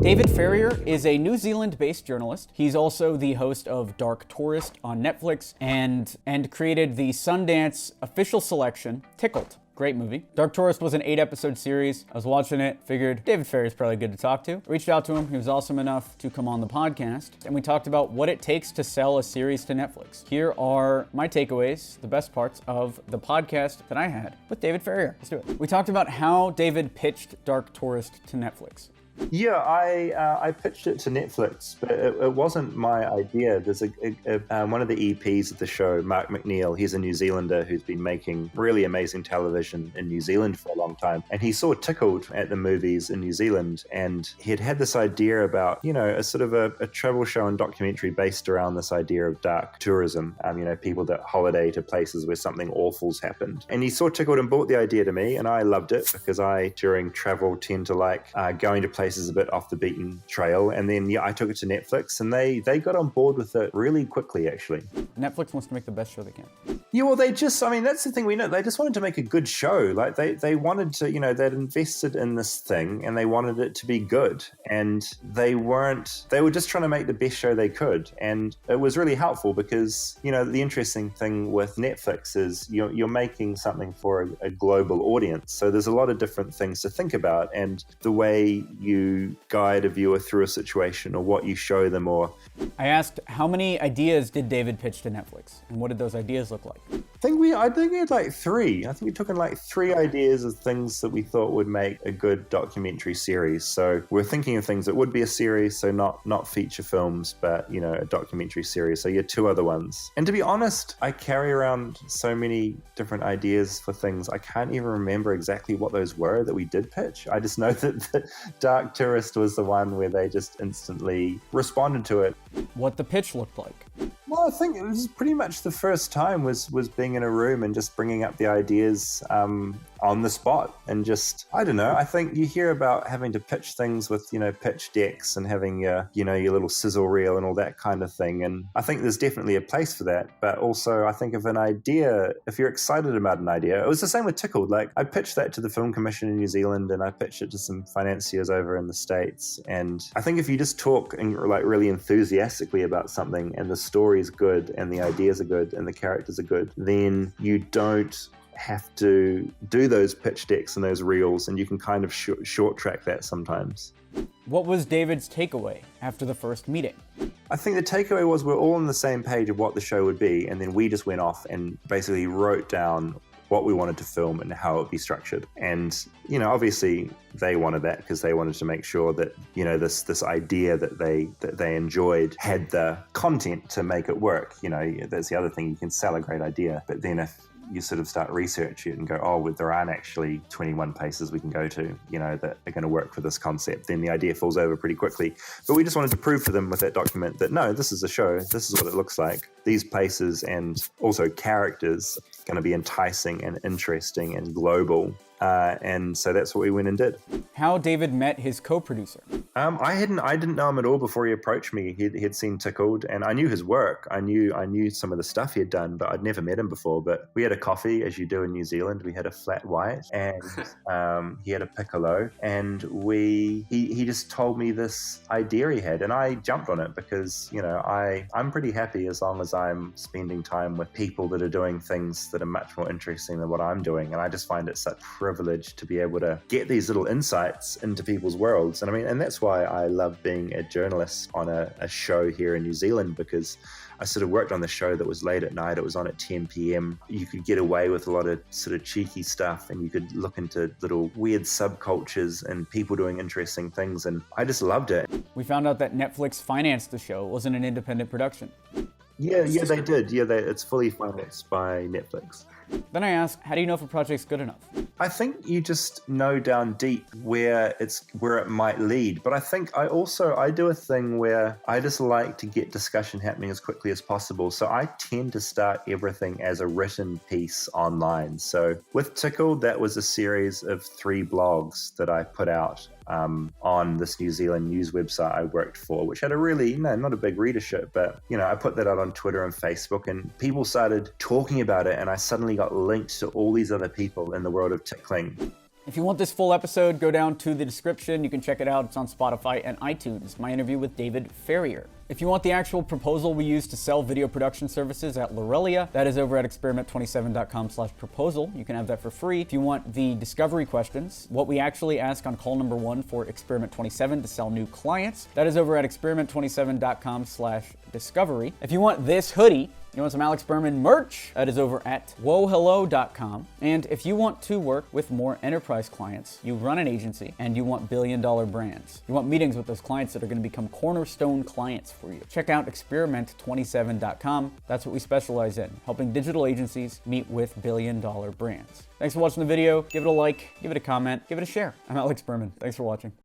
David Farrier is a New Zealand-based journalist. He's also the host of Dark Tourist on Netflix and created the Sundance official selection, Tickled. Great movie. Dark Tourist was an 8-episode series. I was watching it, figured David Farrier is probably good to talk to. Reached out to him, he was awesome enough to come on the podcast, and we talked about what it takes to sell a series to Netflix. Here are my takeaways, the best parts of the podcast that I had with David Farrier. Let's do it. We talked about how David pitched Dark Tourist to Netflix. Yeah, I pitched it to Netflix, but it wasn't my idea. There's one of the EPs of the show, Mark McNeil. He's a New Zealander who's been making really amazing television in New Zealand for a long time. And he saw Tickled at the movies in New Zealand, and he had this idea about, a sort of a travel show and documentary based around this idea of dark tourism, people that holiday to places where something awful's happened. And he saw Tickled and brought the idea to me, and I loved it because I, during travel, tend to like going to places a bit off the beaten trail. And then I took it to Netflix, and they got on board with it really quickly, actually. Netflix wants to make the best show they can. Yeah, well, that's the thing we know. They just wanted to make a good show. Like they wanted to, they'd invested in this thing and they wanted it to be good. And they were just trying to make the best show they could. And it was really helpful because, the interesting thing with Netflix is you're making something for a global audience. So there's a lot of different things to think about, and the way you guide a viewer through a situation or what you show them. Or I asked, how many ideas did David pitch to Netflix, and what did those ideas look like? I think we had like 3. I think we took in like 3 ideas of things that we thought would make a good documentary series. So we're thinking of things that would be a series, so not feature films, but a documentary series. So 2 other ones. And to be honest, I carry around so many different ideas for things. I can't even remember exactly what those were that we did pitch. I just know that the Dark Tourist was the one where they just instantly responded to it. What the pitch looked like? Well, I think it was pretty much the first time was being in a room and just bringing up the ideas on the spot, and just, I don't know, I think you hear about having to pitch things with, pitch decks and having your little sizzle reel and all that kind of thing. And I think there's definitely a place for that. But also I think if you're excited about an idea, it was the same with Tickled. Like I pitched that to the Film Commission in New Zealand, and I pitched it to some financiers over in the States. And I think if you just talk and like really enthusiastically about something, and the story is good and the ideas are good and the characters are good, then you don't have to do those pitch decks and those reels, and you can kind of short track that sometimes. What was David's takeaway after the first meeting? I think the takeaway was we're all on the same page of what the show would be, and then we just went off and basically wrote down what we wanted to film and how it would be structured. And, obviously they wanted that because they wanted to make sure that, this idea that they enjoyed had the content to make it work. That's the other thing, you can sell a great idea, but then if you sort of start researching it and go, oh, well, there aren't actually 21 places we can go to, that are going to work for this concept, then the idea falls over pretty quickly. But we just wanted to prove to them with that document that, no, this is a show. This is what it looks like. These places and also characters are going to be enticing and interesting and global. And so that's what we went and did. How David met his co-producer? I didn't know him at all before he approached me. He'd seen Tickled, and I knew his work. I knew some of the stuff he had done, but I'd never met him before. But we had a coffee, as you do in New Zealand. We had a flat white, and he had a piccolo, and he just told me this idea he had, and I jumped on it because I'm pretty happy as long as I'm spending time with people that are doing things that are much more interesting than what I'm doing, and I just find it such privilege to be able to get these little insights into people's worlds. And that's why I love being a journalist on a show here in New Zealand, because I sort of worked on the show that was late at night. It was on at 10 p.m. You could get away with a lot of sort of cheeky stuff, and you could look into little weird subcultures and people doing interesting things. And I just loved it. We found out that Netflix financed the show. It wasn't an independent production. Yeah, they did. Yeah, it's fully financed by Netflix. Then I asked, how do you know if a project's good enough? I think you just know down deep where it might lead. But I think I do a thing where I just like to get discussion happening as quickly as possible. So I tend to start everything as a written piece online. So with Tickled, that was a series of 3 blogs that I put out on this New Zealand news website I worked for, which had a really, not a big readership, but, I put that out on Twitter and Facebook, and people started talking about it, and I suddenly got linked to all these other people in the world of tickling. If you want this full episode, go down to the description. You can check it out. It's on Spotify and iTunes. My interview with David Farrier. If you want the actual proposal we use to sell video production services at Lorelia, that is over at experiment27.com/proposal. You can have that for free. If you want the discovery questions, what we actually ask on call number 1 for Experiment 27 to sell new clients, that is over at experiment27.com/discovery. If you want this hoodie, you want some Alex Berman merch? That is over at whoahello.com. And if you want to work with more enterprise clients, you run an agency, and you want billion-dollar brands, you want meetings with those clients that are going to become cornerstone clients for you, check out experiment27.com. That's what we specialize in, helping digital agencies meet with billion-dollar brands. Thanks for watching the video. Give it a like, give it a comment, give it a share. I'm Alex Berman. Thanks for watching.